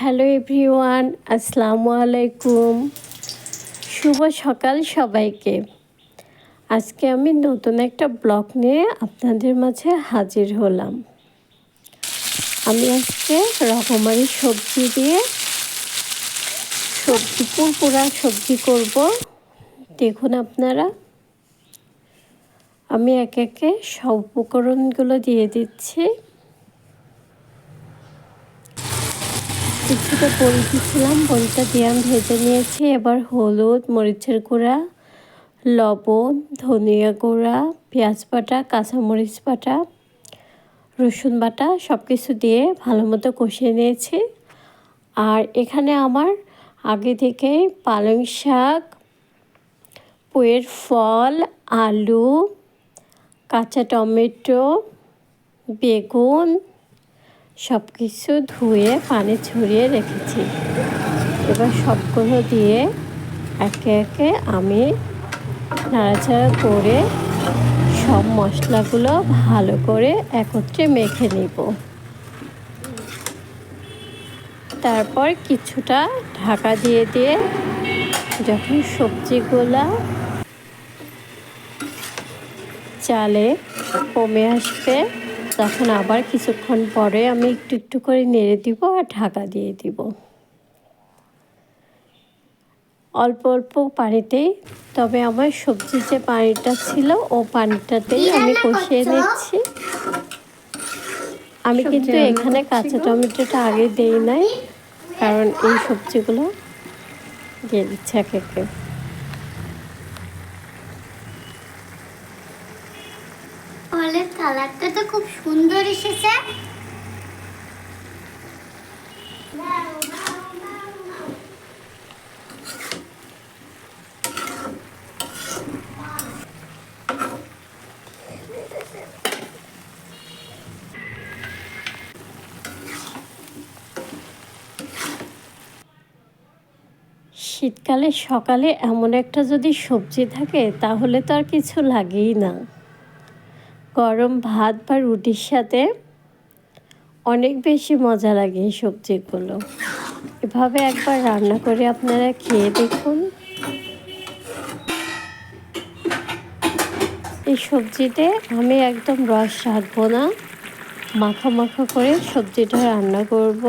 Hello everyone, আসসালামু আলাইকুম। শুভ সকাল সবাইকে। আজকে আমি নতুন একটা ব্লগ নিয়ে আপনাদের মাঝে হাজির হলাম। আমি আজকে রকমারি সবজি দিয়ে পুরপুরা সবজি করব। দেখুন আপনারা, আমি একে একে সব উপকরণগুলো দিয়ে দিচ্ছি। কিছুটা বড়ি দিয়েছিলাম, বড়িটা দিয়ে আমি ভেজে নিয়েছি। এবার হলুদ, মরিচের গুঁড়া, লবণ, ধনিয়া গুঁড়া, পেঁয়াজ বাটা, কাঁচামরিচ বাটা, রসুন বাটা সব কিছু দিয়ে ভালো মতো কষিয়ে নিয়েছি। আর এখানে আমার আগে থেকে পালং শাক, পুঁইয়ের ফল, আলু, কাঁচা টমেটো, বেগুন সব কিছু ধুয়ে পানি ছড়িয়ে রেখেছি। এবার সবগুলো দিয়ে একে একে আমি নাড়াচাড়া করে সব মশলাগুলো ভালো করে একত্রে মেখে নিব। তারপর কিছুটা ঢাকা দিয়ে দিয়ে যখন সবজিগুলা চালে কমে আসবে, তখন আবার কিছুক্ষণ পরে আমি একটু একটু করে নেড়ে দিব আর ঢাকা দিয়ে দিব। অল্প অল্প পানিতেই, তবে আমার সবজির যে পানিটা ছিল ও পানিটাতেই আমি কষিয়ে নিচ্ছি। আমি কিন্তু এখানে কাঁচা টমেটোটা আগে দেই নাই, কারণ এই সবজিগুলো দিয়ে দিচ্ছে একে একে। ফলের কালারটা তো খুব সুন্দর এসেছে। শীতকালে সকালে এমন একটা যদি সবজি থাকে তাহলে তো আর কিছু লাগেই না। গরম ভাত বা রুটির সাথে অনেক বেশি মজা লাগে এই সবজিগুলো। এভাবে একবার রান্না করে আপনারা খেয়ে দেখুন। এই সবজিতে আমি একদম রস রাখবো না, মাখা মাখা করে সবজিটা রান্না করব।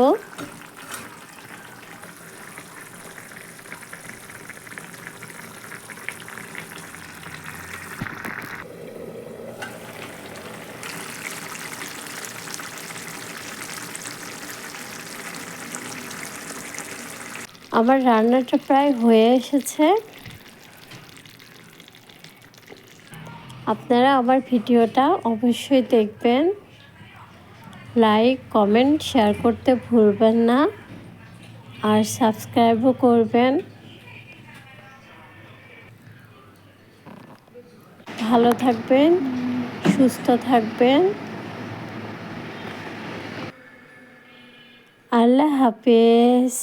আমার রান্নাটা প্রায় হয়ে এসেছে। আপনারা আমার ভিডিওটা অবশ্যই দেখবেন, লাইক, কমেন্ট, শেয়ার করতে ভুলবেন না, আর সাবস্ক্রাইবও করবেন। ভালো থাকবেন, সুস্থ থাকবেন। আল্লাহ হাফেজ।